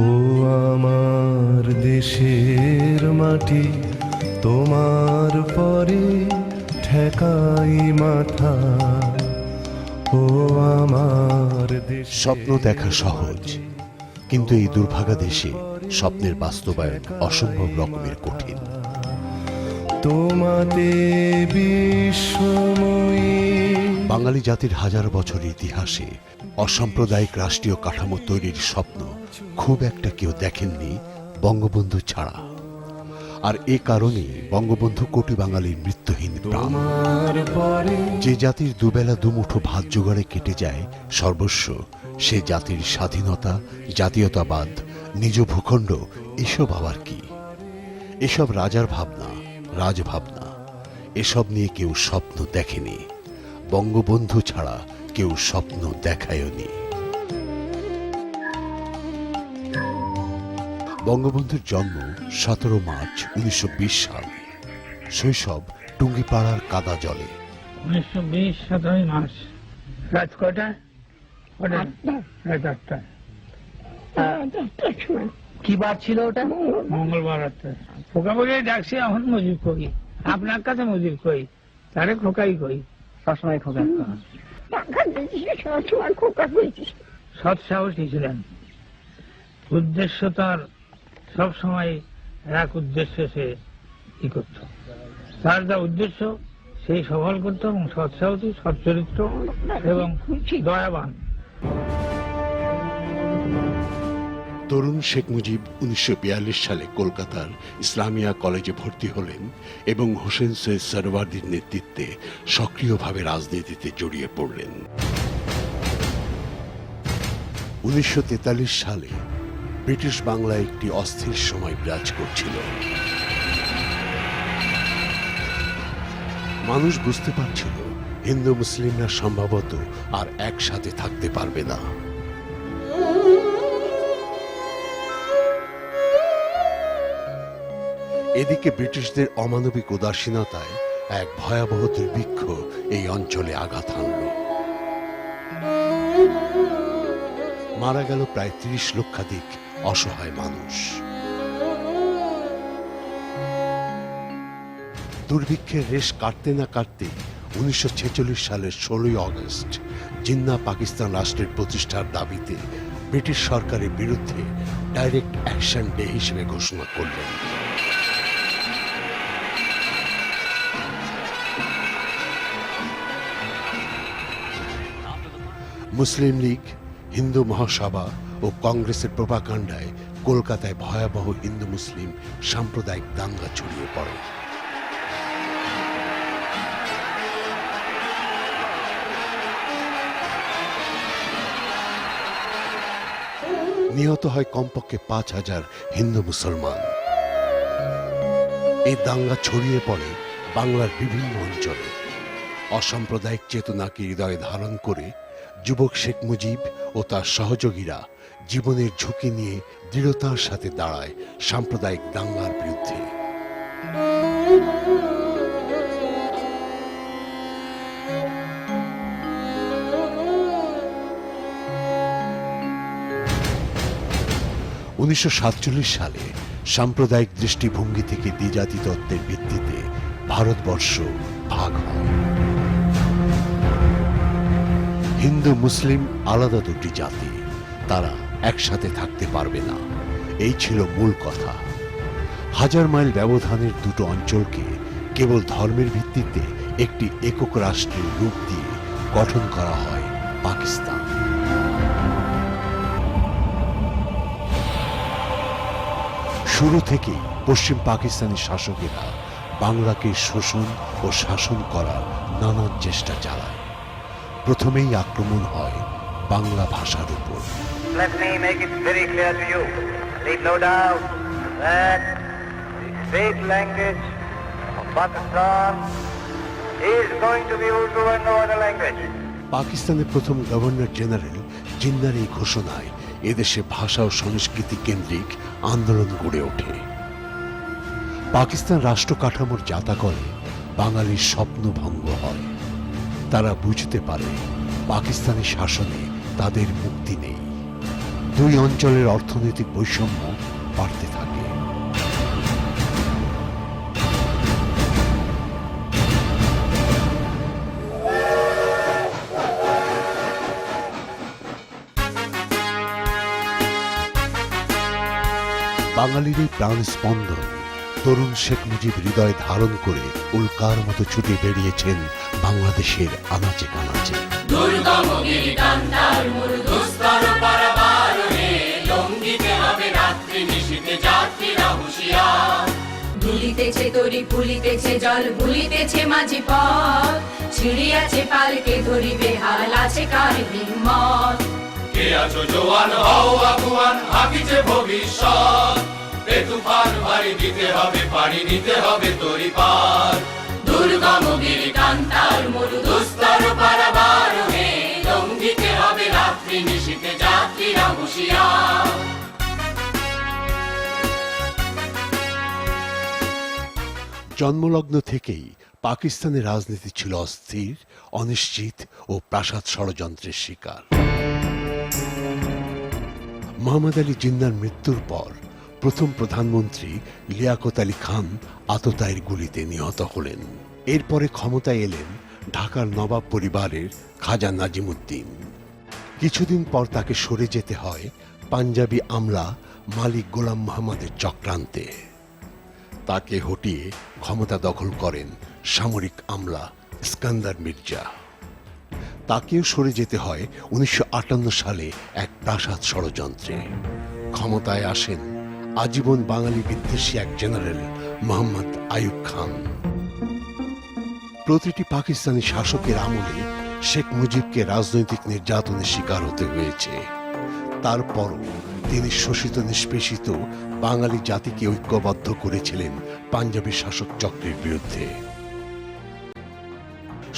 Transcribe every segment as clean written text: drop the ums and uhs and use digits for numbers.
ও আমার দেশের মাটি, তোমার পরে ঠেকাই মাথা। ও আমার দেশ। স্বপ্ন দেখা সহজ, কিন্তু এই দুর্ভাগা দেশে স্বপ্নের বাস্তবায়ন অসম্ভব রকমের কঠিন। তোমাতে বিশ্বময়ী। বাঙালি জাতির হাজার বছরের ইতিহাসে অসাম্প্রদায়িক রাষ্ট্রীয় কাঠামো তৈরির স্বপ্ন খুব একটা কেউ দেখেননি বঙ্গবন্ধু ছাড়া। আর এ কারণে বঙ্গবন্ধু কোটি বাঙালির মৃত্যুহীন প্রাণ। যে জাতির দুবেলা দুমুঠো ভাত জোগাড়ে কেটে যায় সর্বস্ব, সে জাতির স্বাধীনতা, জাতীয়তাবাদ, নিজ ভূখণ্ড, এসব আবার কি? এসব রাজার ভাবনা, রাজভাবনা। এসব নিয়ে কেউ স্বপ্ন দেখেনি। বঙ্গবন্ধু ছাড়া কেউ স্বপ্ন দেখায়নি। বঙ্গবন্ধুর জন্ম 17 মার্চ 1920 সাল। শৈশব টুঙ্গিপাড়ার কাদা জলে। 1920 17 মার্চ। রাত কয়টায়? রাত 8টায়। কি বার ছিল ওটা? মঙ্গলবার রাতে। খোকা বলে ডাকছি, এখন মজুর করি, আপনার কাছে মজুর করি, তারে খোকাই করি। সবসময় খোকা। সৎ সাহসী ছিলেন। উদ্দেশ্য তার সবসময় এক উদ্দেশ্য সে ই করত। তার যা উদ্দেশ্য সেই সফল করত, এবং সৎ সাহসী, সৎ চরিত্র এবং দয়াবান। তরুণ শেখ মুজিব 1942 সালে কলকাতার ইসলামিয়া কলেজে ভর্তি হলেন এবং হোসেন সৈয়দ সরওয়ার্দির নেতৃত্বে সক্রিয়ভাবে রাজনীতিতে জড়িয়ে পড়লেন। 1943 সালে ব্রিটিশ বাংলায় একটি অস্থির সময় বিরাজ করছিল। মানুষ বুঝতে পারছিল হিন্দু মুসলিমরা সম্ভবত আর একসাথে থাকতে পারবে না। এদিকে ব্রিটিশদের অমানবিক উদাসীনতায় এক ভয়াবহ দুর্ভিক্ষ এই অঞ্চলে আঘাত হানল। মারা গেল প্রায় 30 লক্ষাধিক অসহায় মানুষ। দুর্ভিক্ষের রেশ কাটতে না কাটতে 1946 সালের 16 আগস্ট জিন্নাহ পাকিস্তান রাষ্ট্রের প্রতিষ্ঠার দাবিতে ব্রিটিশ সরকারের বিরুদ্ধে ডাইরেক্ট অ্যাকশন ডে হিসেবে ঘোষণা করলেন। মুসলিম লীগ, হিন্দু মহাসভা ও কংগ্রেসের প্রোপাগান্ডায় কলকাতায় ভয়াবহ হিন্দু মুসলিম সাম্প্রদায়িক দাঙ্গা ছড়িয়ে পড়ে। নিহত হয় কমপক্ষে 5000 হিন্দু মুসলমান। এই দাঙ্গা ছড়িয়ে পড়ে বাংলার বিভিন্ন অঞ্চলে। অসাম্প্রদায়িক চেতনাকে হৃদয়ে ধারণ করে যুবক শেখ মুজিব ও তার সহযোগীরা জীবনের ঝুঁকি নিয়ে দৃঢ়তার সাথে দাঁড়ায় সাম্প্রদায়িক দাঙ্গার বিরুদ্ধে। (1947) সালে সাম্প্রদায়িক দৃষ্টিভঙ্গি থেকে দ্বিজাতি তত্ত্বের ভিত্তিতে ভারতবর্ষ ভাগ হয়। হিন্দু মুসলিম আলাদা দুটি জাতি, তারা একসাথে থাকতে পারবে না, এই ছিল মূল কথা। হাজার মাইল ব্যবধানের দুটো অঞ্চলকে কেবল ধর্মের ভিত্তিতে একটি একক রাষ্ট্রের রূপ দিয়ে গঠন করা হয় পাকিস্তান। শুরু থেকেই পশ্চিম পাকিস্তানি শাসকেরা বাংলাকে শোষণ ও শাসন করার নানান চেষ্টা চালায়। প্রথমেই আক্রমণ হয় বাংলা ভাষার উপর। Let me make it very clear to you. Leave no doubt that the state language of Pakistan is going to be Urdu and no other language. পাকিস্তানের প্রথম গভর্নর জেনারেল জিন্নাহর এই ঘোষণায় এদেশে ভাষা ও সংস্কৃতি কেন্দ্রিক আন্দোলন গড়ে ওঠে। পাকিস্তান রাষ্ট্র কাঠামোর জাতাকলে বাঙালির স্বপ্ন ভঙ্গ হয়। তারা বুঝতে পারে পাকিস্তানি শাসনে তাদের মুক্তি নেই। দুই অঞ্চলের অর্থনৈতিক বৈষম্য বাড়তে থাকে। বাঙালির প্রাণ স্পন্দন তরুণ শেখ মুজিব হৃদয় ধারণ করে উল্কার মতো ছুটে বেরিয়েছেন বাংলাদেশের আনাচে কানাচে। দুর্গম গিরিকান্তার মরুদুস্তর পারাবারণে লঙ্ঘিতে হবে রাত্রি নিশীথে যাত্রীরা হুঁশিয়ার। দুলিতেছে তরি ফুলিতেছে জল ভুলিতেছে মাঝি পথ, ছিড়িয়াছে পালকে ধরিবে হাল আছে কার হিম্মত। কে আছো জোয়ান হও আগুয়ান হাকিছে ভবিষ্যৎ, এ তুফান ভারী দিতে হবে পাড়ি নিতে হবে তরি পার। দুর্গম গিরিকান্তার মরুদুস্তর পারাবারণে লঙ্ঘিতে হবে রাত্রি নিশীথে যাত্রীরা হুঁশিয়ার। জন্মলগ্ন থেকেই পাকিস্তানের রাজনীতি ছিল অস্থির, অনিশ্চিত ও প্রাসাদ ষড়যন্ত্রের শিকার। মোহাম্মদ আলী জিন্নাহর মৃত্যুর পর প্রথম প্রধানমন্ত্রী লিয়াকত আলী খান আততায়ীর গুলিতে নিহত হলেন। এরপরে ক্ষমতায় এলেন ঢাকার নবাব পরিবারের খাজা নাজিমুদ্দিন। কিছুদিন পর তাকে সরে যেতে হয় পাঞ্জাবি আমলা মালিক গোলাম মোহাম্মদের চক্রান্তে। তাকে হটিয়ে ক্ষমতা দখল করেন সামরিক আমলা ইস্কান্দার মির্জা। তাকেও সরে যেতে হয় 1958 সালে এক প্রাসাদ ষড়যন্ত্রে। ক্ষমতায় আসেন আজীবন বাঙালি বিদ্বেষী এক জেনারেল মোহাম্মদ আইয়ুব খান। প্রতিটি পাকিস্তানি শাসকের আমলে শেখ মুজিবকে রাজনৈতিক নির্যাতনের শিকার হতে হয়েছে। তারপরও তিনি শোষিত নিষ্পেষিত বাঙালি জাতিকে ঐক্যবদ্ধ করেছিলেন পাঞ্জাবি শাসক চক্রের বিরুদ্ধে।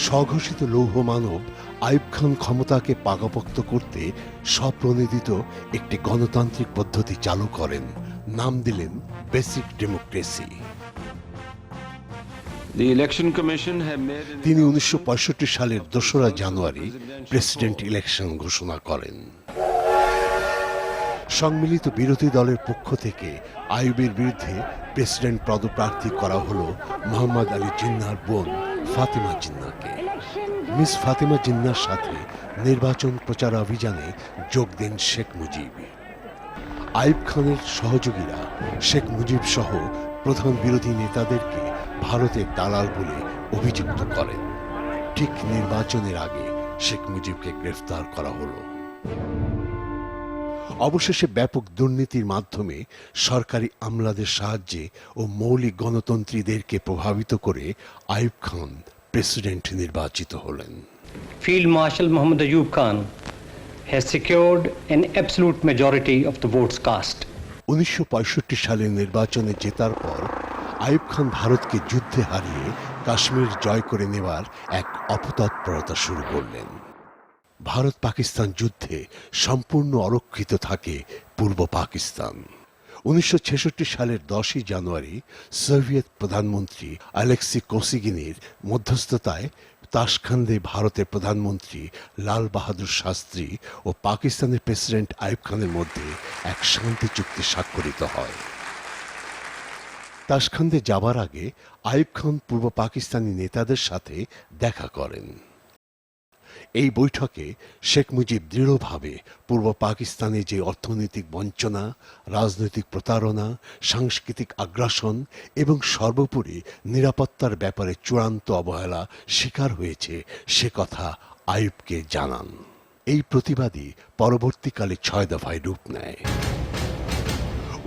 স্বঘোষিত লৌহ মানব আইয়ুব খান ক্ষমতাকে পাকাপোক্ত করতে স্বপ্রণোদিত একটি গণতান্ত্রিক পদ্ধতি চালু করেন, নাম দিলেন বেসিক ডেমোক্রেসি। তিনি 1965 সালের 2রা জানুয়ারি প্রেসিডেন্ট ইলেকশন ঘোষণা করেন। সম্মিলিত বিরোধী দলের পক্ষ থেকে আইয়ুবের বিরুদ্ধে প্রেসিডেন্ট পদপ্রার্থী করা হলো মোহাম্মদ আলী জিন্নাহর বোন ফাতেমা জিন্নাহকে। মিস ফাতেমা জিন্নাহর সাথে নির্বাচন প্রচার অভিযানে যোগ দেন শেখ মুজিব। আইয়ুব খানের সহযোগীরা শেখ মুজিব সহ প্রধান বিরোধী নেতাদেরকে ভারতের দালাল বলে অভিযুক্ত করেন। ঠিক নির্বাচনের আগে শেখ মুজিবকে গ্রেফতার করা হলো। অবশেষে ব্যাপক দুর্নীতির মাধ্যমে সরকারি আমলাদের সাহায্যে ও মৌলিক গণতন্ত্রীদেরকে প্রভাবিত করে আইয়ুব খান প্রেসিডেন্ট নির্বাচিত হলেন। Field Marshal Muhammad Ayub Khan has secured an absolute majority of the votes cast. 1965 সালের নির্বাচনে জেতার পর আইয়ুব খান ভারতকে যুদ্ধে হারিয়ে কাশ্মীর জয় করে নেওয়ার এক অপতৎপরতা শুরু করলেন। ভারত পাকিস্তান যুদ্ধে সম্পূর্ণ অরক্ষিত থাকে পূর্ব পাকিস্তান। 1966 সালের 10ই জানুয়ারি সোভিয়েত প্রধানমন্ত্রী আলেক্সি কোসিগিনের মধ্যস্থতায় তাশখান্দে ভারতের প্রধানমন্ত্রী লাল বাহাদুর শাস্ত্রী ও পাকিস্তানের প্রেসিডেন্ট আইয়ুব খানের মধ্যে এক শান্তি চুক্তি স্বাক্ষরিত হয়। তাশখান্দে যাবার আগে আইয়ুব খান পূর্ব পাকিস্তানি নেতাদের সাথে দেখা করেন। এই বৈঠকে শেখ মুজিব দৃঢ়ভাবে পূর্ব পাকিস্তানে যে অর্থনৈতিক বঞ্চনা, রাজনৈতিক প্রতারণা, সাংস্কৃতিক আগ্রাসন এবং সর্বোপরি নিরাপত্তার ব্যাপারে চূড়ান্ত অবহেলা শিকার হয়েছে সে কথা আইয়ুবকে জানান। এই প্রতিবাদী পরবর্তীকালে 6 দফায় রূপ নেয়।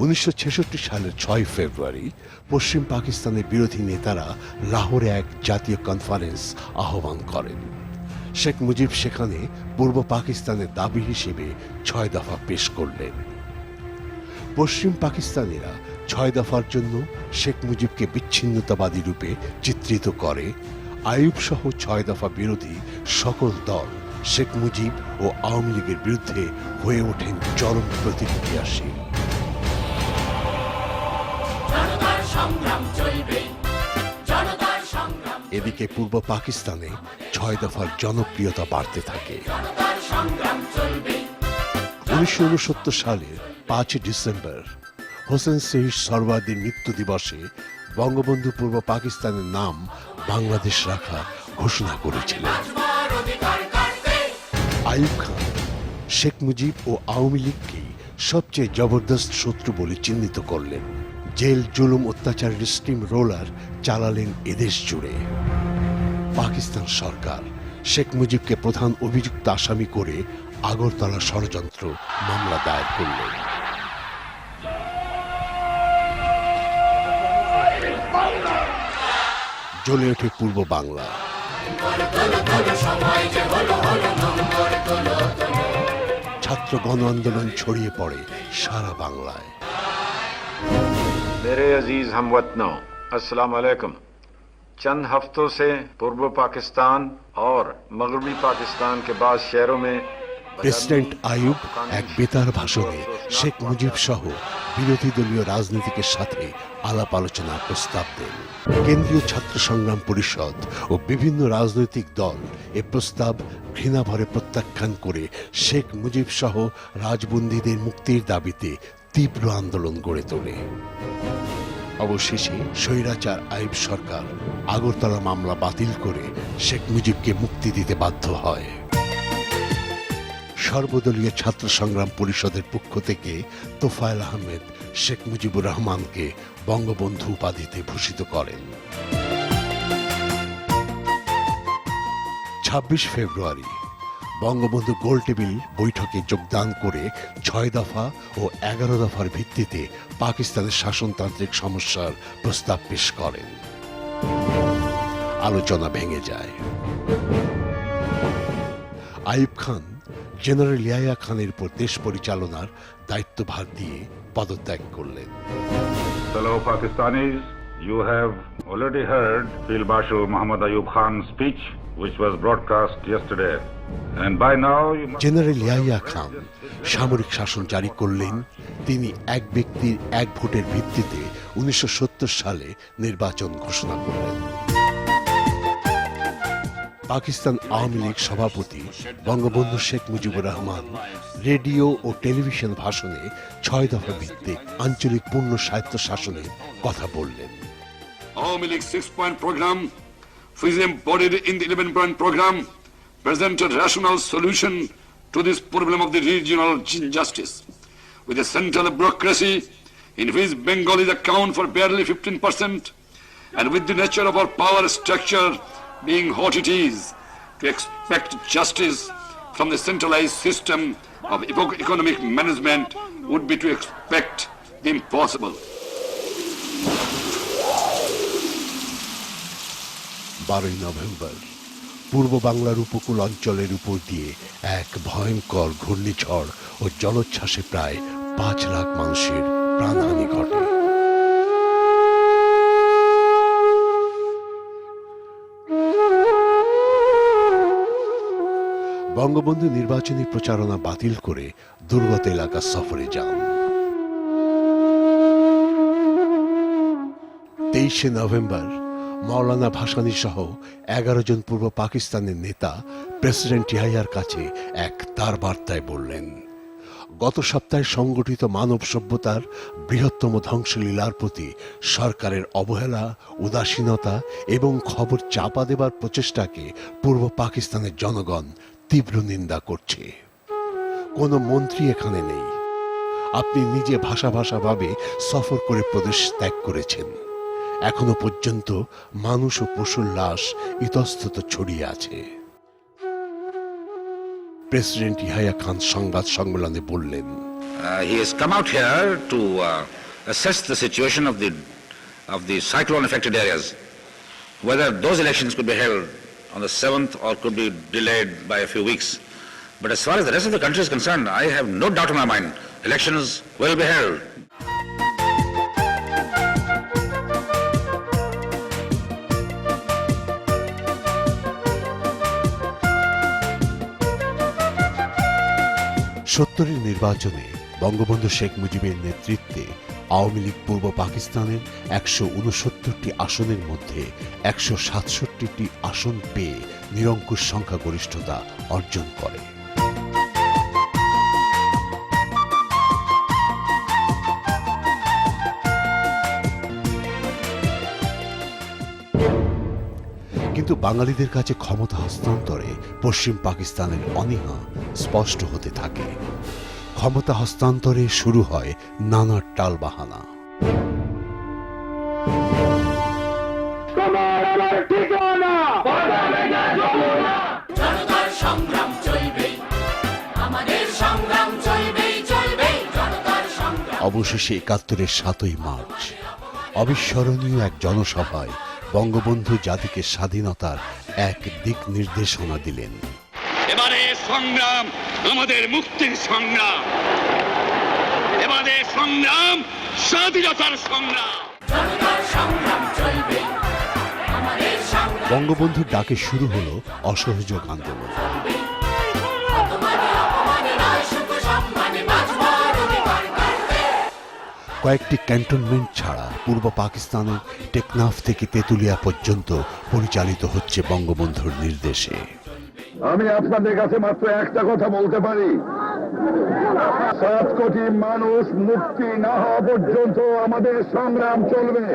1966 সালের 6 ফেব্রুয়ারি পশ্চিম পাকিস্তানের বিরোধী নেতারা লাহোরে এক জাতীয় কনফারেন্স আহ্বান করেন। শেখ মুজিব সেখানে পূর্ব পাকিস্তানের দাবি হিসেবে 6 দফা পেশ করলেন। পশ্চিম পাকিস্তানিরা 6 দফার জন্য শেখ মুজিবকে বিচ্ছিন্নতাবাদী রূপে চিত্রিত করে। আইয়ুব সহ 6 দফা বিরোধী সকল দল শেখ মুজিব ও আওয়ামী লীগের বিরুদ্ধে হয়ে ওঠেন চরম প্রতিক্রিয়াশীল। এদিকে পূর্ব পাকিস্তানে 6 দফার জনপ্রিয়তা বাড়তে থাকে। 1969 সালের 5 ডিসেম্বর হোসেন শহীদ সরওয়ার্দীর মৃত্যু দিবসে বঙ্গবন্ধু পূর্ব পাকিস্তানের নাম বাংলাদেশ রাখা ঘোষণা করেছিলেন। আইয়ুব খান শেখ মুজিব ও আওয়ামী লীগকে সবচেয়ে জবরদস্ত শত্রু বলে চিহ্নিত করলেন। জেল জুলুম অত্যাচারের স্টিম রোলার চালালেন এদেশ জুড়ে। পাকিস্তান সরকার শেখ মুজিবকে প্রধান অভিযুক্ত আসামি করে আগরতলা ষড়যন্ত্র মামলা দায়ের করলেন। জ্বলে ওঠে পূর্ব বাংলা। ছাত্র গণ আন্দোলন ছড়িয়ে পড়ে সারা বাংলায়। मेरे अजीज हमवतनों, अस्सलाम वालेकुम। चंद हफ्तों से पूर्व पाकिस्तान और मगरबी पाकिस्तान के बाद शहरों में প্রেসিডেন্ট আইয়ুব এক বেতার ভাষণে শেখ মুজিব সহ বিরোধী দলীয় রাজনীতিকের সাথে আলাপ আলোচনার প্রস্তাব দেন। কেন্দ্রীয় ছাত্র সংগ্রাম পরিষদ ও বিভিন্ন রাজনৈতিক দল এ প্রস্তাব ঘৃণাভরে প্রত্যাখ্যান করে শেখ মুজিব সহ রাজবন্দীদের মুক্তির দাবিতে তীব্র আন্দোলন গড়ে তোলে। অবশেষে স্বৈরাচার আইয়ুব সরকার আগরতলা মামলা বাতিল করে শেখ মুজিবকে মুক্তি দিতে বাধ্য হয়। সর্বদলীয় ছাত্র সংগ্রাম পরিষদের পক্ষ থেকে তোফায়েল আহমেদ শেখ মুজিবুর রহমানকে বঙ্গবন্ধু উপাধিতে ভূষিত করেন। 26 ফেব্রুয়ারি বঙ্গবন্ধু গোলটেবিল বৈঠকে যোগদান করে 6 দফা ও 11 দফার ভিত্তিতে পাকিস্তানের শাসনতান্ত্রিক সমস্যার প্রস্তাব পেশ করেন। আলোচনা ভেঙে যায়। আইয়ুব খান জেনারেল ইয়াহিয়া খানের উপর দেশ পরিচালনার দায়িত্বভার দিয়ে পদত্যাগ করলেন। Fellow Pakistanis, you have already heard Field Marshal Muhammad Ayub Khan's speech, which was broadcast yesterday. And by now you must... general Yahya Khan সামরিক শাসন জারি করলেন। তিনি এক ব্যক্তির এক ভোটের ভিত্তিতে 1970 সালে নির্বাচন ঘোষণা করলেন। পাকিস্তান আওয়ামী লীগ সভাপতি বঙ্গবন্ধু শেখ মুজিবুর রহমান রেডিও ও টেলিভিশন ভাষণে 6 দফা ভিত্তিক আঞ্চলিক পূর্ণ স্বায়ত্ত শাসনের কথা বললেন। Awaami League 6-point program, which is embodied in the 11-point program, presented rational solution to this problem of the regional injustice. With a central bureaucracy in which Bengalis account for barely 15%, and with the nature of our power structure being what it is, to expect justice from the centralized system of economic management would be to expect the impossible. 12 November পূর্ব বাংলার উপকূল অঞ্চলের উপর দিয়ে এক ভয়ঙ্কর ঘূর্ণিঝড় ও জলোচ্ছ্বাসে প্রায় 5 লাখ মানুষের প্রাণহানি ঘটে। বঙ্গবন্ধু নির্বাচনী প্রচারণা বাতিল করে দুর্গত এলাকা সফরে যান। 23 নভেম্বর মাওলানা ভাসানী সহ 11 জন পূর্ব পাকিস্তানের নেতা প্রেসিডেন্ট ইয়াহিয়ার কাছে এক তার বার্তায় বললেন, গত সপ্তাহে সংগঠিত মানব সভ্যতার বৃহত্তম ধ্বংসলীলার প্রতি সরকারের অবহেলা, উদাসীনতা এবং খবর চাপা দেবার প্রচেষ্টাকে পূর্ব পাকিস্তানের জনগণ তীব্র নিন্দা করছে। কোনো মন্ত্রী এখানে নেই। আপনি নিজে ভাষাভাবে সফর করে প্রদেশ ত্যাগ করেছেন। এখনো পর্যন্ত মানুষ ও পশুর লাশ ইতস্তত ছড়িয়ে আছে। প্রেসিডেন্ট ইয়াহিয়া খান সংবাদ সম্মেলনে বললেন, He has come out here to assess the situation of the cyclone affected areas, whether those elections could be held on the 7th or could be delayed by a few weeks. But as far as the rest of the country is concerned, I have no doubt in my mind, elections will be held. সত্তরের নির্বাচনে বঙ্গবন্ধু শেখ মুজিবের নেতৃত্বে আওয়ামী লীগ পূর্ব পাকিস্তানের 169টি আসনের মধ্যে 167টি আসন পেয়ে নিরঙ্কুশ সংখ্যাগরিষ্ঠতা অর্জন করে। কিন্তু বাঙালিদের কাছে ক্ষমতা হস্তান্তরে পশ্চিম পাকিস্তানের অনীহা স্পষ্ট হতে থাকে। ক্ষমতা হস্তান্তরে শুরু হয় নানা টালবাহানা। জনতার সংগ্রাম চলবেই, আমাদের সংগ্রাম চলবেই চলবেই, জনতার সংগ্রাম। অবশেষে ৭১-এর ৭ই মার্চ অবিস্মরণীয় এক জনসভায় বঙ্গবন্ধু জাতিকে স্বাধীনতার এক দিক নির্দেশনা দিলেন। এবারে সংগ্রাম আমাদের মুক্তির সংগ্রাম, এবারে সংগ্রাম স্বাধীনতার সংগ্রাম। জনতার সংগ্রাম চলবেই, আমাদের সংগ্রাম। বঙ্গবন্ধুর ডাকে শুরু হলো অসহযোগ আন্দোলন। অপমানে অপমানে নয়, সুখ সম্মানে বাঁচবার অধিকার করবে। কয়েকটি ক্যান্টনমেন্ট ছাড়া পূর্ব পাকিস্তানের টেকনাফ থেকে তেঁতুলিয়া পর্যন্ত পরিচালিত হচ্ছে বঙ্গবন্ধুর নির্দেশে। আমি আপনাদের কাছে মাত্র একটা কথা বলতে পারি, 7 কোটি মানুষ মুক্তি না হওয়া পর্যন্ত আমাদের সংগ্রাম চলবে।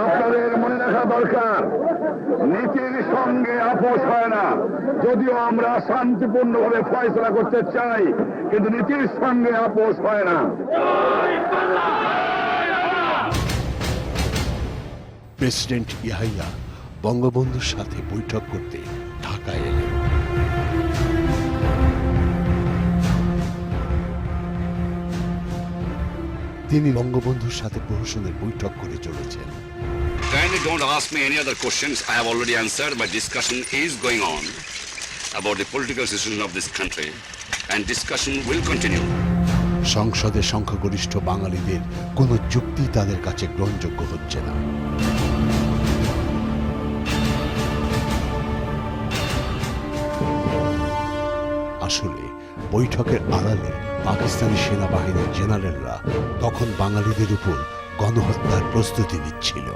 আপনাদের মনে রাখা দরকার, নীতির সঙ্গে আপোষ হয় না। যদিও আমরা শান্তিপূর্ণভাবে ফয়সলা করতে চাই, কিন্তু নীতির সঙ্গে আপোষ হয় না। প্রেসিডেন্ট ইয়াহিয়া বঙ্গবন্ধুর সাথে বৈঠক করতে ঢাকায় এলেন। তিনি বঙ্গবন্ধুর সাথে প্রহসনের বৈঠক করে চলেছেন। Kindly don't ask me any other questions. I have already answered. My discussion is going on about the political situation of this country, and discussion will continue. সংসদে সংখ্যাগরিষ্ঠ বাঙালিদের কোনো যুক্তি তাদের কাছে গ্রহণযোগ্য হচ্ছে না। আসলে বৈঠকের আড়ালে পাকিস্তানি সেনাবাহিনীর জেনারেলরা তখন বাঙালিদের উপর গণহত্যার প্রস্তুতি নিচ্ছিল।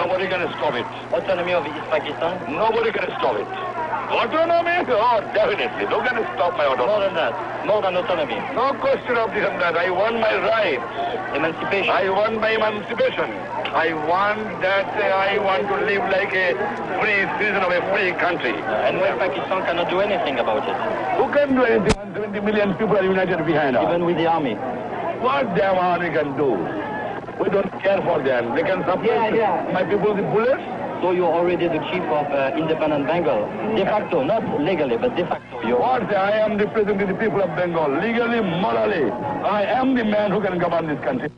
Nobody can stop it. Autonomy of East Pakistan? Nobody can stop it. Autonomy? Oh, definitely. No can stop my autonomy. More than that. More than autonomy. No question of this and that. I want my rights. Emancipation. I want my emancipation. I want that. I want to live like a free citizen of a free country. And West Pakistan cannot do anything about it. Who can do anything when 20 million people are united behind us? Even with the army. What damn army can do? We don't care for them. They can support my people with bullets. So you're already the chief of independent Bengal. De facto, not legally, but de facto. What? I am representing the people of Bengal. Legally, morally, I am the man who can govern this country.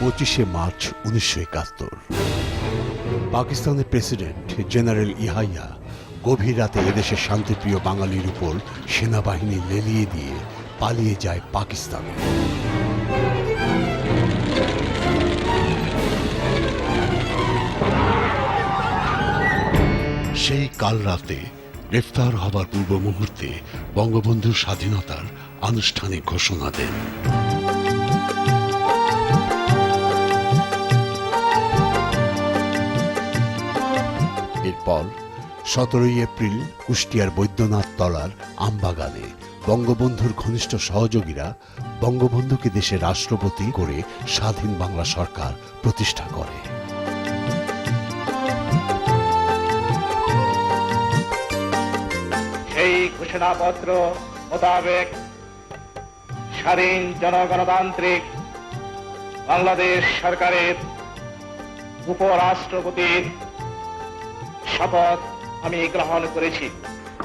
25শে মার্চ 1971 পাকিস্তানের president general Yahya গভীর রাতে এদেশের শান্তিপ্রিয় বাঙালির উপর সেনাবাহিনী লেলিয়ে দিয়ে পালিয়ে যায় পাকিস্তানে। সেই কাল রাতে গ্রেফতার হবার পূর্ব মুহূর্তে বঙ্গবন্ধুর স্বাধীনতার আনুষ্ঠানিক ঘোষণা দেন। এরপর 17 এপ্রিল কুষ্টিয়ার বৈদ্যনাথ তলার আমবাগানে বঙ্গবন্ধুর ঘনিষ্ঠ সহযোগীরা বঙ্গবন্ধুকে দেশের রাষ্ট্রপতি করে স্বাধীন বাংলা সরকার প্রতিষ্ঠা করে। এই ঘোষণাপত্র মোতাবেক স্বাধীন জনগণতান্ত্রিক বাংলাদেশ সরকারের উপরাষ্ট্রপতির শপথ আমি গ্রহণ করেছি।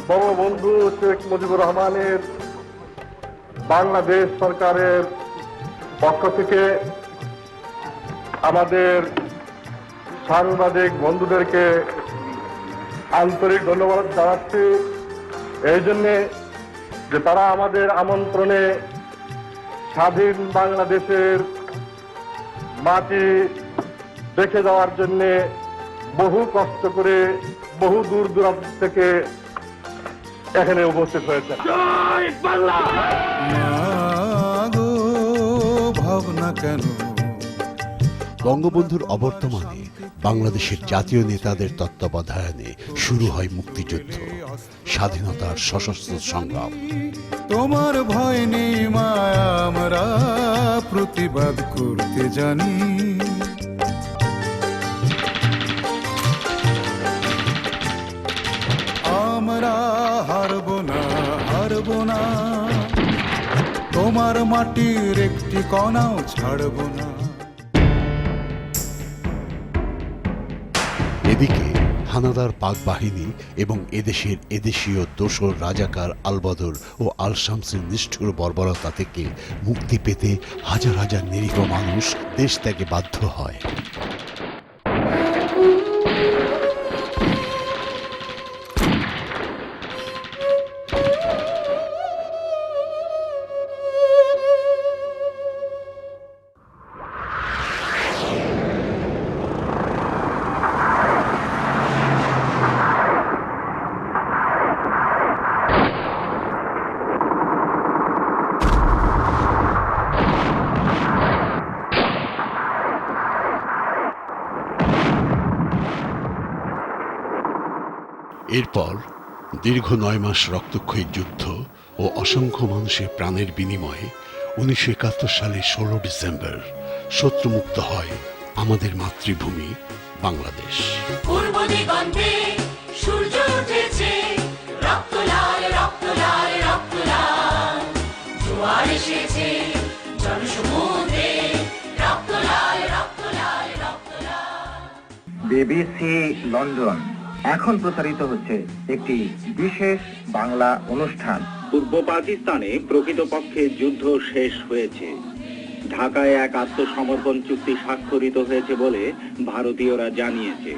বঙ্গবন্ধু শেখ মুজিবুর রহমানের বাংলাদেশ সরকারের পক্ষ থেকে আমাদের সাংবাদিক বন্ধুদেরকে আন্তরিক ধন্যবাদ জানাচ্ছি এই জন্যে যে তারা আমাদের আমন্ত্রণে স্বাধীন বাংলাদেশের মাটি দেখে যাওয়ার জন্যে বহু কষ্ট করে বহু দূর দূরান্ত থেকে এখানে উপস্থিত হয়েছে। ভাবনা কেন বঙ্গবন্ধুর অবর্তমানে বাংলাদেশের জাতীয় নেতাদের তত্ত্বাবধানে শুরু হয় মুক্তিযুদ্ধ, স্বাধীনতার সশস্ত্র সংগ্রাম। তোমার ভয় নেই মা, আমরা প্রতিবাদ করতে জানি। আমরা হারব না, হারব না, তোমার মাটির একটি কণাও ছাড়ব না। এদিকে হানাদার পাক বাহিনী এবং এদেশীয় দোসর রাজাকার আলবদর ও আল শামসের নিষ্ঠুর বর্বরতা থেকে মুক্তি পেতে হাজার হাজার নিরীহ মানুষ দেশ ত্যাগে বাধ্য হয়। এরপর দীর্ঘ 9 মাস রক্তক্ষয়ী যুদ্ধ ও অসংখ্য মানুষের প্রাণের বিনিময়ে 1971 সালের 16 ডিসেম্বর শত্রুমুক্ত হয় আমাদের মাতৃভূমি বাংলাদেশ। পূর্ব দিগন্তে সূর্য উঠেছে, রক্ত লাল, রক্ত লাল, রক্ত লাল, জোয়ার এসেছে জনসমুদ্রে, রক্ত লাল, রক্ত লাল, রক্ত লাল। বিবিসি লন্ডন এখন প্রচারিত হচ্ছে একটি বিশেষ বাংলা অনুষ্ঠান। পূর্ব পাকিস্তানে প্রকৃতপক্ষে যুদ্ধ শেষ হয়েছে। ঢাকায় এক আত্মসমর্পণ চুক্তি স্বাক্ষরিত হয়েছে বলে ভারতীয়রা জানিয়েছে।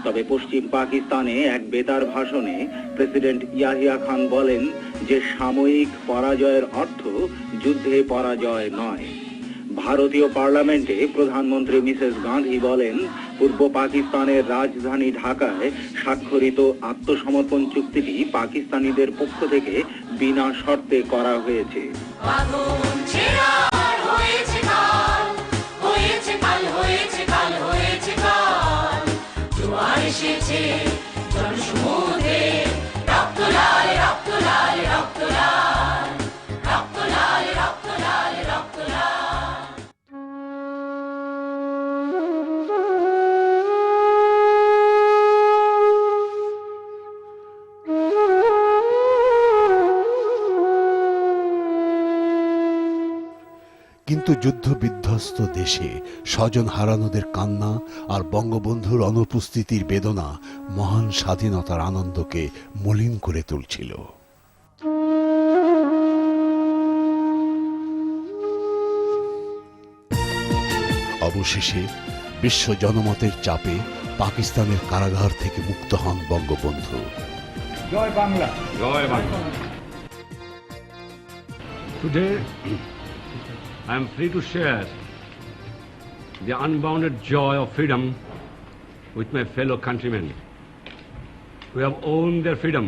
তবে পশ্চিম পাকিস্তানে এক বেতার ভাষণে প্রেসিডেন্ট ইয়াহিয়া খান বলেন যে সাময়িক পরাজয়ের অর্থ যুদ্ধে পরাজয় নয়। ভারতীয় পার্লামেন্টে প্রধানমন্ত্রী মিসেস গান্ধী বলেন, পূর্ব পাকিস্তানের রাজধানী ঢাকায় স্বাক্ষরিত আত্মসমর্পণ চুক্তিটি পাকিস্তানিদের পক্ষ থেকে বিনা শর্তে করা হয়েছে। কিন্তু যুদ্ধ বিধ্বস্ত দেশে স্বজন হারানোদের কান্না আর বঙ্গবন্ধুর অনুপস্থিতির বেদনা মহান স্বাধীনতার আনন্দকে মলিন করে তুলছিল। অবশেষে বিশ্ব জনমতের চাপে পাকিস্তানের কারাগার থেকে মুক্ত হন বঙ্গবন্ধু। জয় বাংলা, জয় Bangla. Today, I am free to share the unbounded joy of freedom with my fellow countrymen who have owned their freedom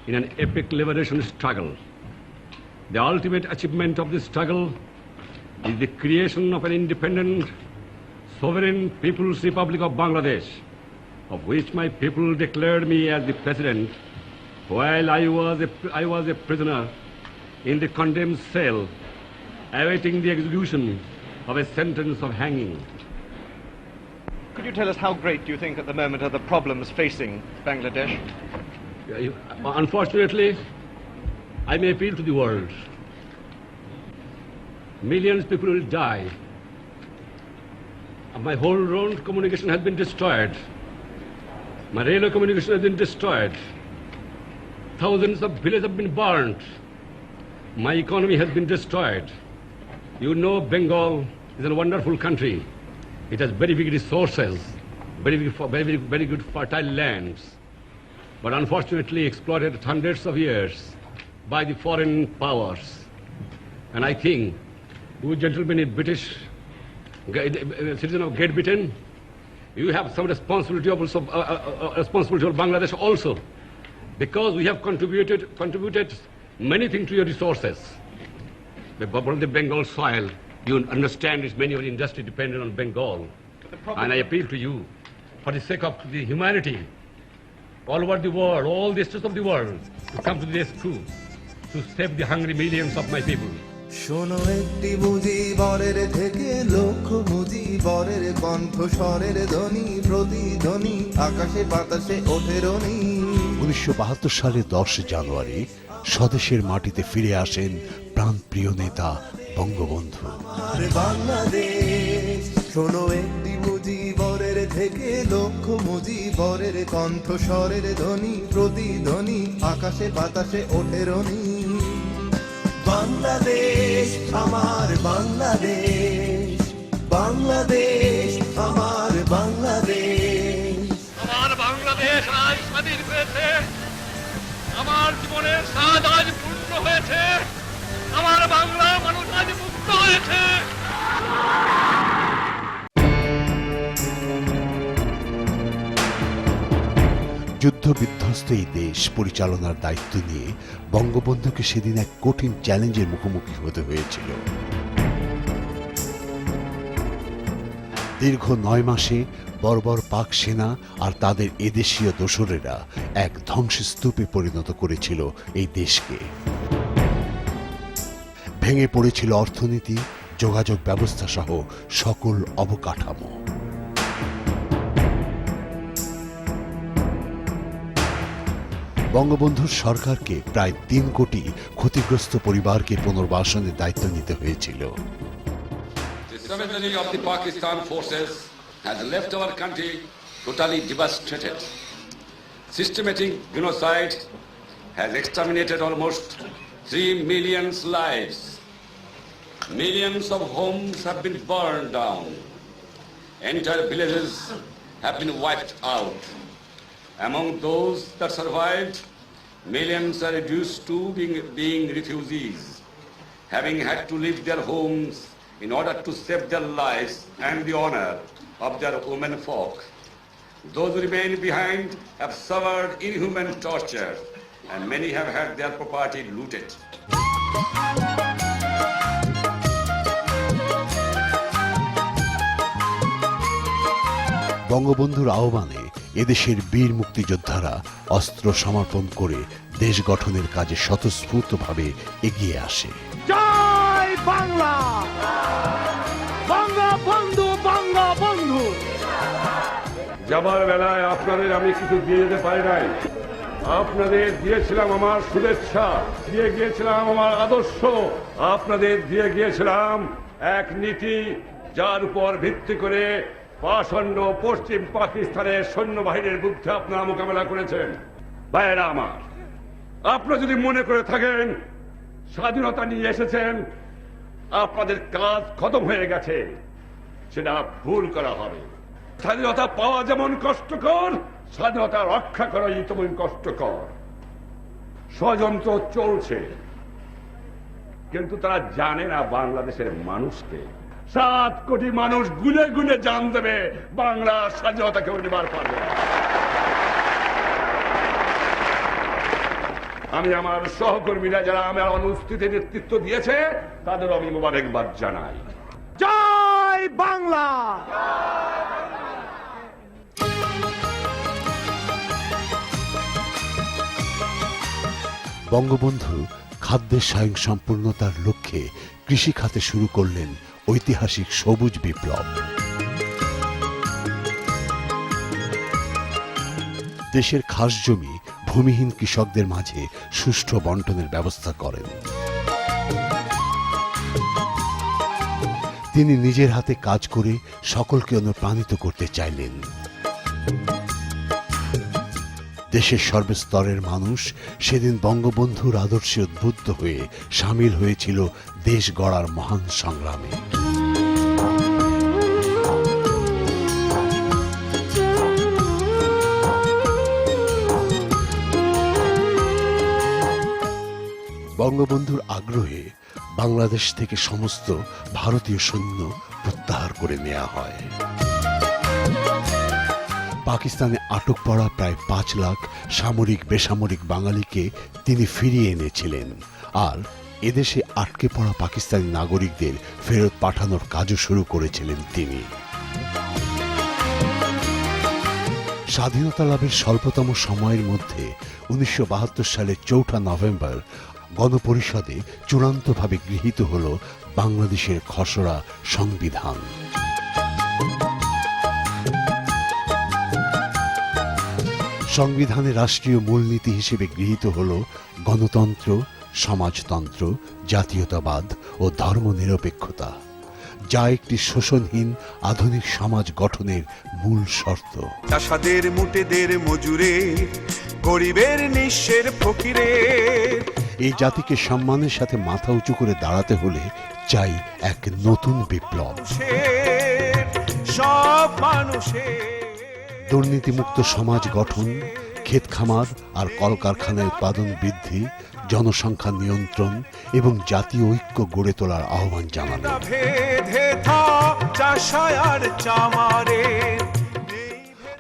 in an epic liberation struggle. The ultimate achievement of this struggle is the creation of an independent, sovereign People's Republic of Bangladesh, of which my people declared me as the president while I was a prisoner in the condemned cell awaiting the execution of a sentence of hanging. Could you tell us how great do you think at the moment are the problems facing Bangladesh? Unfortunately, I may appeal to the world. Millions of people will die. My whole road communication has been destroyed. My railway communication has been destroyed. Thousands of villages have been burnt. My economy has been destroyed. You know, Bengal is a wonderful country. It has very big resources, very good fertile lands, but unfortunately exploited hundreds of years by the foreign powers. And I think you gentlemen in British, citizen of Great Britain, you have some responsibility also, responsibility of Bangladesh also, because we have contributed many things to your resources. From the Bengal soil, you understand is many of the industry dependent on Bengal. And I appeal to you, for the sake of the humanity, all over the world, all the states of the world, to come to this too. to save the hungry millions of my people. শোনো একটি মুজিবরের থেকে লক্ষ মুজিবরের কণ্ঠস্বরের ধ্বনি প্রতিধ্বনি আকাশে বাতাসে ওঠে রনি। 1972 সালে 10 জানুয়ারি স্বদেশের মাটিতে ফিরে আসেন প্রাণপ্রিয় নেতা বঙ্গবন্ধু। আর বাংলাদেশ শোনো একটি মুজিবরের থেকে লক্ষ মুজিবরের কণ্ঠস্বরের ধ্বনি প্রতিধ্বনি আকাশে বাতাসে ওঠে রনি। বাংলাদেশ আমার বাংলাদেশ, বাংলাদেশ আমার বাংলাদেশ। আমার বাংলাদেশ আজ স্বাধীন হয়েছে, আমার জীবনের স্বাদ আজ পূর্ণ হয়েছে, আমার বাংলা মানুষ আজ মুক্ত হয়েছে। যুদ্ধ বিধ্বস্ত এই দেশ পরিচালনার দায়িত্ব নিয়ে বঙ্গবন্ধুকে সেদিন এক কঠিন চ্যালেঞ্জের মুখোমুখি হতে হয়েছিল। দীর্ঘ 9 মাসে বর্বর পাক সেনা আর তাদের এদেশীয় দোসরেরা এক ধ্বংসস্তূপে পরিণত করেছিল এই দেশকে। ভেঙে পড়েছিল অর্থনীতি, যোগাযোগ ব্যবস্থা সহ সকল অবকাঠামো। বঙ্গবন্ধুর সরকারকে প্রায় 3 কোটি ক্ষতিগ্রস্ত পরিবারকে পুনর্বাসনের দায়িত্ব নিতে হয়েছিল। The savagery of the Pakistan forces has left our country totally devastated. Systematic genocide has exterminated almost 3 million lives. Millions of homes have been burned down. Entire villages have been wiped out. Among those that survived, millions are reduced to being refugees, having had to leave their homes in order to save their lives and the honor of their women folk. Those who remain behind have suffered inhuman torture, and many have had their property looted. বঙ্গবন্ধুর আহ্বানে এদেশের বীর মুক্তিযোদ্ধারা অস্ত্র সমর্পণ করে দেশ গঠনের কাজে স্বতঃস্ফূর্তভাবে এগিয়ে আসে। জয় বাংলা, বঙ্গবন্ধু বঙ্গবন্ধু। যাবার বেলায় আপনাদের আমি কিছু দিয়ে যেতে পারি নাই। আপনাদের দিয়েছিলাম আমার শুভেচ্ছা, দিয়ে গিয়েছিলাম আমার আদর্শ, আপনাদের দিয়ে গিয়েছিলাম এক নীতি যার উপর ভিত্তি করে পাষণ্ড পশ্চিম পাকিস্তানের সৈন্যবাহিনীর বিরুদ্ধে আপনারা মোকাবেলা করেছেন। ভাইয়েরা আমার, আপনারা যদি মনে করে থাকেন স্বাধীনতা নিয়ে এসেছেন, আপনাদের কাজ খতম হয়ে গেছে, সেটা ভুল করা হবে। স্বাধীনতা পাওয়া যেমন কষ্টকর, স্বাধীনতা রক্ষা করাই তেমন কষ্টকর। ষড়যন্ত্র চলছে, কিন্তু তারা জানে না বাংলাদেশের মানুষকে। 7 কোটি মানুষ গুনে গুনে জান দেবে বাংলা স্বাধীনতাকে নিবার পারবে। আমি আমার সহকর্মীরা যারা আমার অনুষ্ঠিত নেতৃত্ব দিয়েছে তাদের আমি মোবারকবাদ জানাই। জয় বাংলা। বঙ্গবন্ধু খাদ্যের স্বয়ংসম্পূর্ণতার লক্ষ্যে কৃষি খাতে শুরু করলেন ঐতিহাসিক সবুজ বিপ্লব। দেশের খাস জমি ভূমিহীন কৃষকদের মাঝে সুষ্ঠু বন্টনের ব্যবস্থা করেন। তিনি নিজের হাতে কাজ করে সকলকে অনুপ্রাণিত করতে চাইলেন। দেশের সর্বস্তরের মানুষ সেদিন বঙ্গবন্ধুর আদর্শে উদ্বুদ্ধ হয়ে সামিল হয়েছিল দেশ গড়ার মহান সংগ্রামে। বঙ্গবন্ধুর আগ্রহে বাংলাদেশ থেকে সমস্ত ভারতীয় সৈন্য প্রত্যাহার করে নেওয়া হয়। পাকিস্তানে আটক পড়া প্রায় 5 লাখ সামরিক বেসামরিক বাঙালিকে তিনি ফিরিয়ে এনেছিলেন, আর এদেশে আটকে পড়া পাকিস্তানি নাগরিকদের ফেরত পাঠানোর কাজও শুরু করেছিলেন তিনি। স্বাধীনতা লাভের স্বল্পতম সময়ের মধ্যে 1972 সালের 4 নভেম্বর গণপরিষদে চূড়ান্তভাবে গৃহীত হল বাংলাদেশের খসড়া সংবিধান। সংবিধানে রাষ্ট্রীয় মূলনীতি হিসেবে গৃহীত হল গণতন্ত্র, সমাজতন্ত্র, জাতীয়তাবাদ ও ধর্মনিরপেক্ষতা, যা একটি শোষণহীন আধুনিক সমাজ গঠনের মূল শর্ত। চাষাদের মুটেদের মজুরে, গরিবের নিঃস্বের ফকিরে, এই জাতিকে সম্মানের সাথে মাথা উঁচু করে দাঁড়াতে হলে চাই এক নতুন বিপ্লব। সব মানুষের দুর্নীতিমুক্ত সমাজ গঠন, ক্ষেত খামার আর কলকারখানার উৎপাদন বৃদ্ধি, জনসংখ্যা নিয়ন্ত্রণ এবং জাতীয় ঐক্য গড়ে তোলার আহ্বান জানালেন।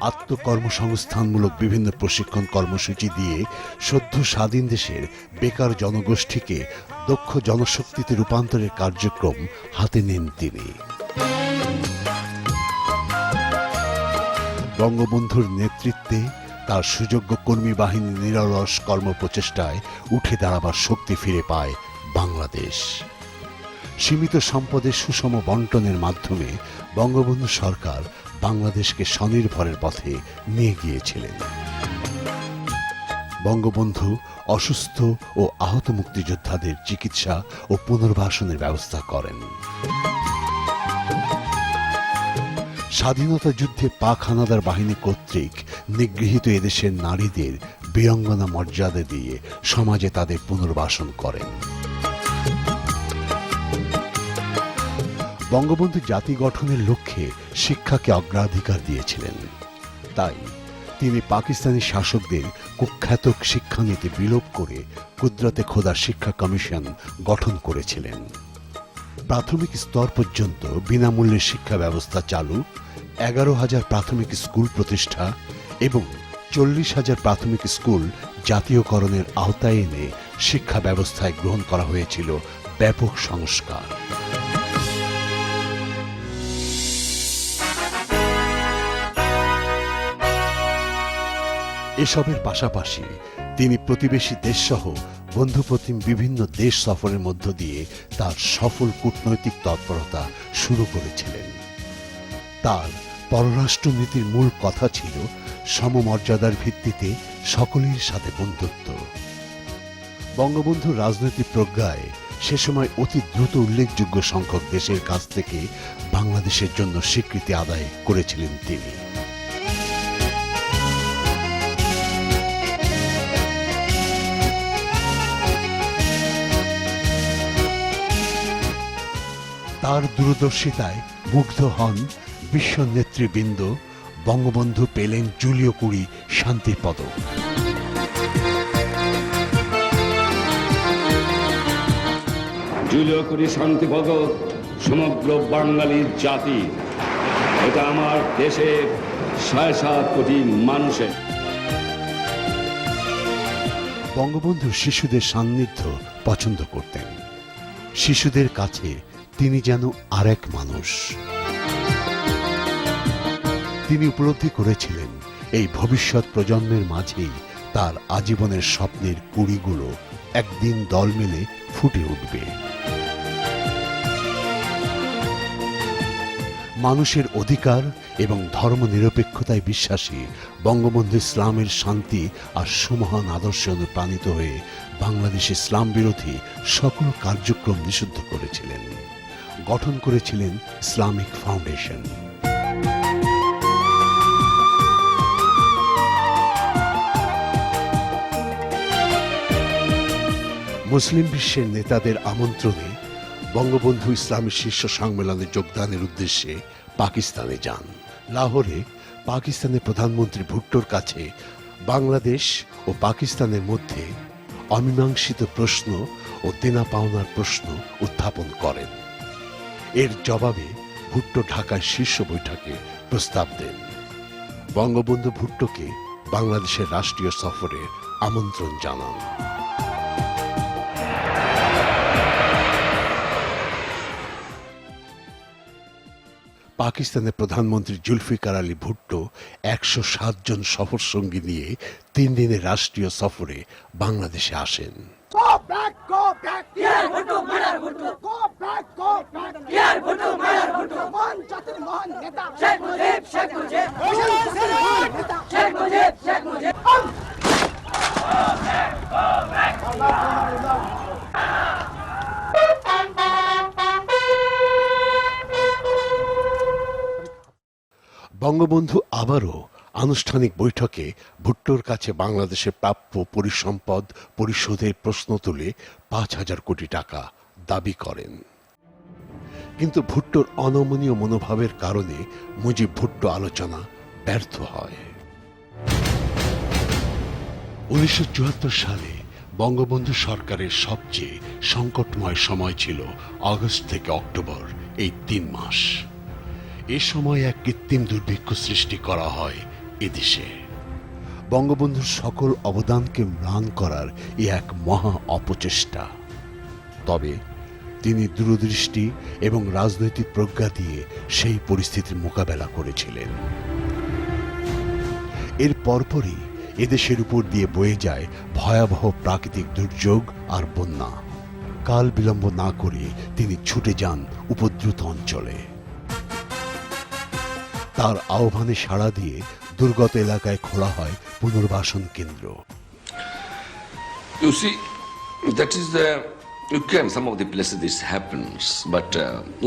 আত্মকর্মসংস্থানমূলক বিভিন্ন প্রশিক্ষণ কর্মসূচি দিয়ে সদ্য স্বাধীন দেশের বেকার জনগোষ্ঠীকে দক্ষ জনশক্তিতে রূপান্তরের কার্যক্রম হাতে নেন তিনি। বঙ্গবন্ধুর নেতৃত্বে তার সুযোগ্য কর্মী বাহিনী নিরলস কর্মপ্রচেষ্টায় উঠে দাঁড়াবার শক্তি ফিরে পায় বাংলাদেশ। সীমিত সম্পদের সুষম বন্টনের মাধ্যমে বঙ্গবন্ধু সরকার বাংলাদেশকে স্বনির্ভরের পথে নিয়ে গিয়েছিলেন। বঙ্গবন্ধু অসুস্থ ও আহত মুক্তিযোদ্ধাদের চিকিৎসা ও পুনর্বাসনের ব্যবস্থা করেন। স্বাধীনতা যুদ্ধে পাক হানাদার বাহিনী কর্তৃক নিগৃহীত এদেশের নারীদের বীরাঙ্গনা মর্যাদা দিয়ে সমাজে তাদের পুনর্বাসন করেন। বঙ্গবন্ধু জাতি গঠনের লক্ষ্যে শিক্ষাকে অগ্রাধিকার দিয়েছিলেন। তাই তিনি পাকিস্তানি শাসকদের কুখ্যাত শিক্ষানীতি বিলোপ করে কুদরতে খোদা শিক্ষা কমিশন গঠন করেছিলেন। প্রাথমিক স্তর পর্যন্ত বিনামূল্যে শিক্ষা ব্যবস্থা চালু, 11,000 প্রাথমিক স্কুল প্রতিষ্ঠা এবং 40,000 প্রাথমিক স্কুল জাতীয়করণের আওতায় এনে শিক্ষা ব্যবস্থায় গ্রহণ করা হয়েছিল ব্যাপক সংস্কার। এসবের পাশাপাশি তিনি প্রতিবেশী দেশসহ বন্ধুপ্রতিম বিভিন্ন দেশ সফরের মধ্য দিয়ে তার সফল কূটনৈতিক তৎপরতা শুরু করেছিলেন। তার পররাষ্ট্রনীতির মূল কথা ছিল সমমর্যাদার ভিত্তিতে সকলের সাথে বন্ধুত্ব। বঙ্গবন্ধুর রাজনৈতিক প্রজ্ঞায় সে সময় অতি দ্রুত উল্লেখযোগ্য সংখ্যক দেশের কাছ থেকে বাংলাদেশের জন্য স্বীকৃতি আদায় করেছিলেন তিনি। তার দূরদর্শিতায় মুগ্ধ হন বিশ্ব নেতৃবৃন্দ। বঙ্গবন্ধু পেলেন জুলিও কুরি শান্তির পদক। জুলিও কুরি শান্তি পদক সমগ্র বাঙালির জাতি, এটা আমার দেশের 7.5 কোটি মানুষের। বঙ্গবন্ধু শিশুদের সান্নিধ্য পছন্দ করতেন। শিশুদের কাছে তিনি যেন আরেক মানুষ। তিনি উপলব্ধি করেছিলেন এই ভবিষ্যৎ প্রজন্মের মাঝেই তার আজীবনের স্বপ্নের কুড়িগুলো একদিন দল মেলে ফুটে উঠবে। মানুষের অধিকার এবং ধর্মনিরপেক্ষতায় বিশ্বাসী বঙ্গবন্ধু ইসলামের শান্তি আর সুমহান আদর্শে অনুপ্রাণিত হয়ে বাংলাদেশ ইসলাম বিরোধী সকল কার্যক্রম নিষিদ্ধ করেছিলেন। গঠন করেছিলেন ইসলামিক ফাউন্ডেশন। মুসলিম বিশ্বের নেতাদের আমন্ত্রণে বঙ্গবন্ধু ইসলামী শীর্ষ সম্মেলনে যোগদানের উদ্দেশ্যে পাকিস্তানে যান। লাহোরে পাকিস্তানের প্রধানমন্ত্রী ভুট্টোর কাছে বাংলাদেশ ও পাকিস্তানের মধ্যে অমীমাংসিত প্রশ্ন ও দেনা পাওনার প্রশ্ন উত্থাপন করেন। এর জবাবে ভুট্টো ঢাকায় শীর্ষ বৈঠকে প্রস্তাব দেন। বঙ্গবন্ধু ভুট্টোকে বাংলাদেশের রাষ্ট্রীয় সফরে আমন্ত্রণ জানান। পাকিস্তানের প্রধানমন্ত্রী জুলফিকার আলী ভুট্টো 107 জন সফরসঙ্গী নিয়ে 3 দিনের রাষ্ট্রীয় সফরে বাংলাদেশে আসেন। Go back, go back. Dear Bhutto, Madar Bhutto. Go back, go back. Dear Bhutto, Madar Bhutto. Mohan Jatir Mohan Neta. Sheikh Mujib, Sheikh Mujib. Sheikh Mujib, Sheikh Mujib. Go back, go back. Bangabandhu আবারও আনুষ্ঠানিক বৈঠকে ভুট্টোর কাছে বাংলাদেশের প্রাপ্য পরিসম্পদ পরিশোধের প্রশ্ন তুলে 5,000 কোটি টাকা দাবি করেন। কিন্তু ভুট্টোর অনমনীয় মনোভাবের কারণে মুজিব ভুট্টো আলোচনা ব্যর্থ হয়। 1974 সালে বঙ্গবন্ধু সরকারের সবচেয়ে সংকটময় সময় ছিল আগস্ট থেকে অক্টোবর, এই 3 মাস। এ সময় এক কৃত্রিম দুর্ভিক্ষ সৃষ্টি করা হয় এদেশে। বঙ্গবন্ধুর সকল অবদানকে ম্লান করার এ এক মহা অপচেষ্টা। তবে তিনি দূরদৃষ্টি এবং রাজনৈতিক প্রজ্ঞা দিয়ে সেই পরিস্থিতির মোকাবেলা করেছিলেন। এর পরপরই এদেশের উপর দিয়ে বয়ে যায় ভয়াবহ প্রাকৃতিক দুর্যোগ আর বন্যা। কাল বিলম্ব না করে তিনি ছুটে যান উপদ্রুত অঞ্চলে। তার আহ্বানে সাড়া দিয়ে দুর্গত এলাকায় খোলা হয় পুনর্বাসন কেন্দ্র। You see, that is you can, some of the places this happens, but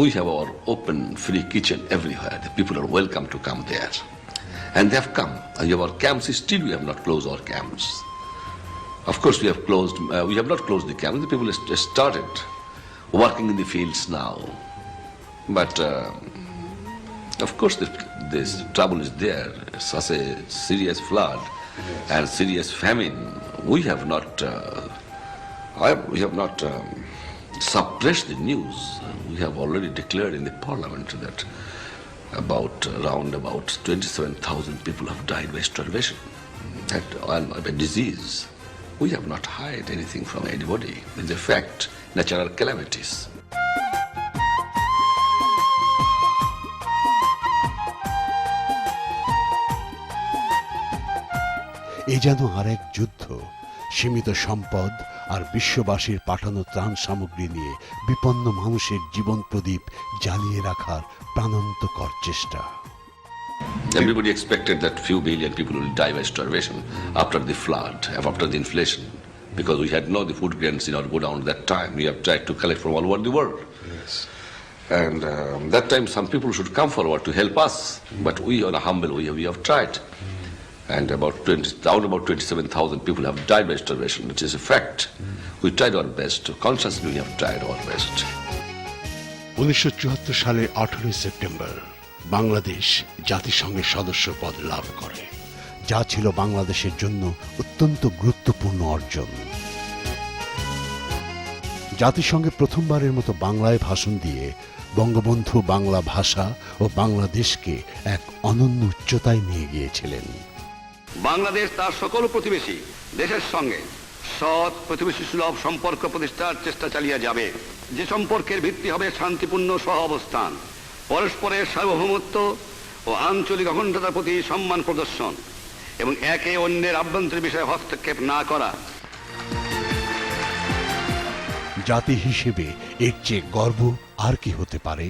we have our open, free kitchen everywhere. The people are welcome to come there. And they have come. Our camps, still we have not closed our camps. Of course we have not closed the camps. The people have started working in the fields now. But of course this trouble is there. Such a serious flood and serious famine. We have not suppressed the news. We have already declared in the parliament that around 27,000 people have died by starvation and by disease. We have not hid anything from anybody. It's a fact, natural calamities. এ যেন আরেক যুদ্ধ। সীমিত সম্পদ আর বিশ্ববাসীর পাঠানো ত্রাণ সামগ্রী নিয়ে বিপন্ন মানুষের জীবন প্রদীপ জ্বালিয়ে রাখার প্রাণান্তকর চেষ্টা। Everybody expected that few billion people will die by starvation after the flood, after the inflation, because we had no the food grains in our godown at that time. We have tried to collect from all over the world. Yes. And that time some people should come forward to help us, but we on a humble way we have tried. And about 27,000 people have died by starvation. It is a fact. We tried our best. Consciously we have tried our best. 1974 সালের 18 September Bangladesh জাতিসংঘের সদস্য পদ লাভ করে, যা ছিল বাংলাদেশের জন্য অত্যন্ত গুরুত্বপূর্ণ অর্জন। জাতিসংঘে প্রথমবারের মতো বাংলায় ভাষণ দিয়ে বঙ্গবন্ধু বাংলা ভাষা ও বাংলাদেশকে এক অনন্য উচ্চতায় নিয়ে গিয়েছিলেন। বাংলাদেশ তার সকল প্রতিবেশী দেশের সঙ্গে সৎ প্রতিবেশী সুলভ সম্পর্ক প্রতিষ্ঠার চেষ্টা চালিয়ে যাবে, যে সম্পর্কের ভিত্তি হবে শান্তিপূর্ণ সহাবস্থান, পরস্পরের সার্বভৌমত্ব ও আঞ্চলিক অখণ্ডতার প্রতি সম্মান প্রদর্শন এবং একে অন্যের আভ্যন্তরীণ বিষয়ে হস্তক্ষেপ না করা। জাতি হিসেবে এর চেয়ে গর্ব আর কি হতে পারে?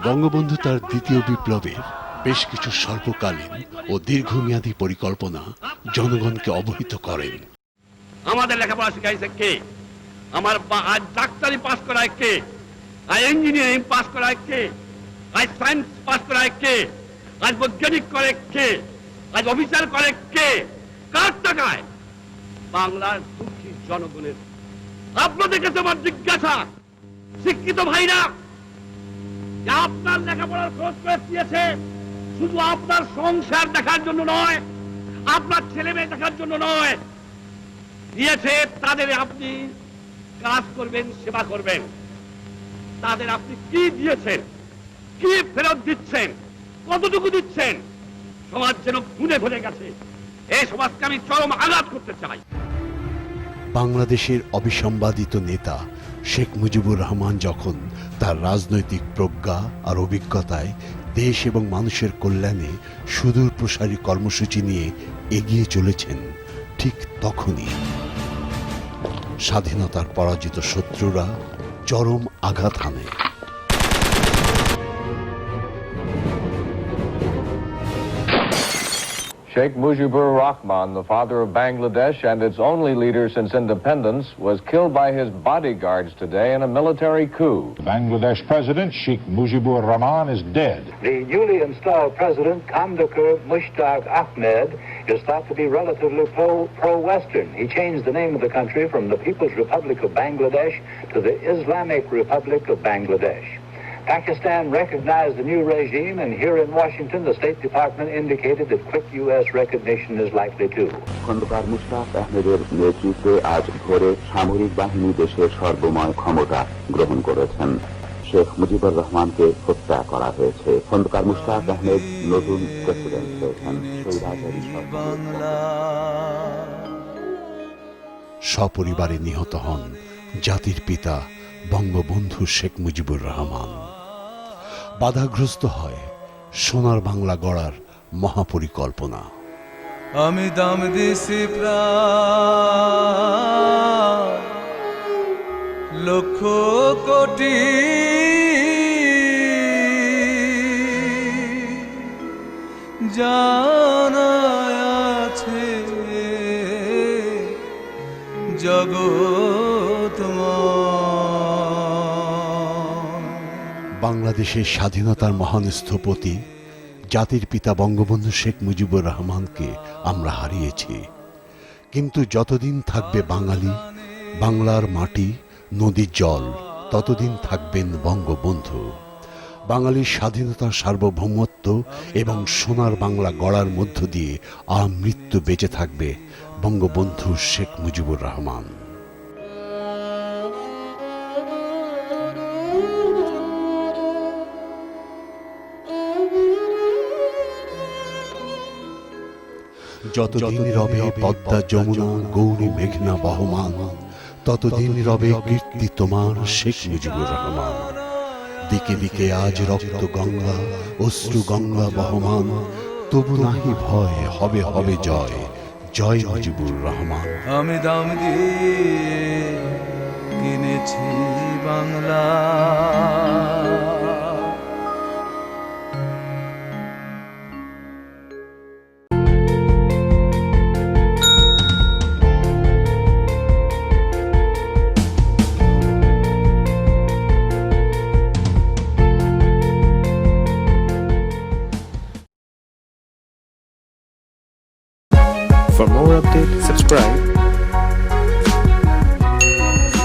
বঙ্গবন্ধু তার দ্বিতীয় বিপ্লবের বেশ কিছু স্বল্পকালীন ও দীর্ঘমেয়াদী পরিকল্পনা জনগণকে অবহিত করেন। আমাদের লেখাপড়া শিখাইছে কে? আমার আজ ডাক্তারি পাস করায় কে? আজ ইঞ্জিনিয়ারিং পাস করায় কে? আজ সায়েন্স পাস করায় কে? আজ বৈজ্ঞানিক করে কে? আজ অফিসার করে কে? কার টাকায়? বাংলার দুঃখী জনগণের। আপনাদের কাছে আমার জিজ্ঞাসা, শিক্ষিত ভাইরা, আপনার লেখাপড়ার খরচ করে দিয়েছে শুধু আপনার সংসার দেখার জন্য নয়, আপনার ছেলে মেয়ে দেখার জন্য নয়, দিয়েছে তাদের আপনি কাজ করবেন, সেবা করবেন। তাদের আপনি কি দিয়েছেন, কি ফেরত দিচ্ছেন, কতটুকু দিচ্ছেন? সমাজ যেন ভুলে ভুলে গেছে। এই সমাজকে আমি চরম আঘাত করতে চাই। বাংলাদেশের অবিসম্বাদিত নেতা শেখ মুজিবুর রহমান যখন তার রাজনৈতিক প্রজ্ঞা আর অভিজ্ঞতায় দেশ এবং মানুষের কল্যাণে সুদূর প্রসারী কর্মসূচি নিয়ে এগিয়ে চলেছেন, ঠিক তখনই স্বাধীনতার পরাজিত শত্রুরা চরম আঘাত হানে। Sheikh Mujibur Rahman, the father of Bangladesh and its only leader since independence, was killed by his bodyguards today in a military coup. Bangladesh President Sheikh Mujibur Rahman is dead. The newly installed president, Kandakar Mushtaq Ahmed, is thought to be relatively pro-Western. He changed the name of the country from the People's Republic of Bangladesh to the Islamic Republic of Bangladesh. Pakistan recognized the new regime, and here in Washington, the State Department indicated that quick U.S. recognition is likely to. Khandakar Mushtaq আহমেদের নেতৃত্বে আজ ভোরে সামরিক বাহিনী দেশের সর্বময় ক্ষমতা গ্রহণ করেছেন। শেখ মুজিবুর রহমানকে হত্যা করা হয়েছে। খন্দকার মুশতাক আহমেদ নতুন প্রেসিডেন্ট হয়েছেন। স্বৈরাচারী সপরিবারে নিহত হন জাতির পিতা বঙ্গবন্ধু শেখ মুজিবুর রহমান। বাধাগ্রস্ত হয় সোনার বাংলা গড়ার মহাপরিকল্পনা। আমি দাম দিছি প্রাণ লক্ষ কোটি, জানা আছে বাংলাদেশের স্বাধীনতার মহান স্থপতি জাতির পিতা বঙ্গবন্ধু শেখ মুজিবুর রহমানকে আমরা হারিয়েছি, কিন্তু যতদিন থাকবে বাঙালি, বাংলার মাটি, নদীর জল, ততদিন থাকবেন বঙ্গবন্ধু। বাঙালির স্বাধীনতার সার্বভৌমত্ব এবং সোনার বাংলা গড়ার মধ্য দিয়ে আমৃত্যু বেঁচে থাকবে বঙ্গবন্ধু শেখ মুজিবুর রহমান। যতদিন রবে পদ্মা যমুনা গৌরী মেঘনা বহমান, ততদিন রবে কীর্তি তোমার শেখ মুজিবুর রহমান। দিকে দিকে আজ রক্ত গঙ্গা, অশ্রু গঙ্গা বহমান, তবু নাহি ভয়, হবে হবে জয়, জয় মুজিবুর রহমান। আমি দাম দিয়ে কিনেছি Bangla, For more updates, subscribe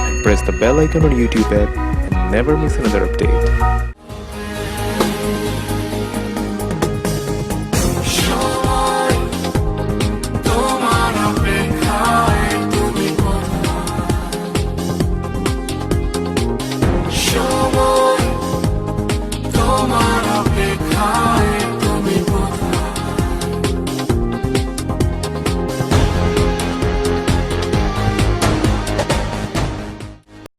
and press the bell icon on YouTube app and never miss another update.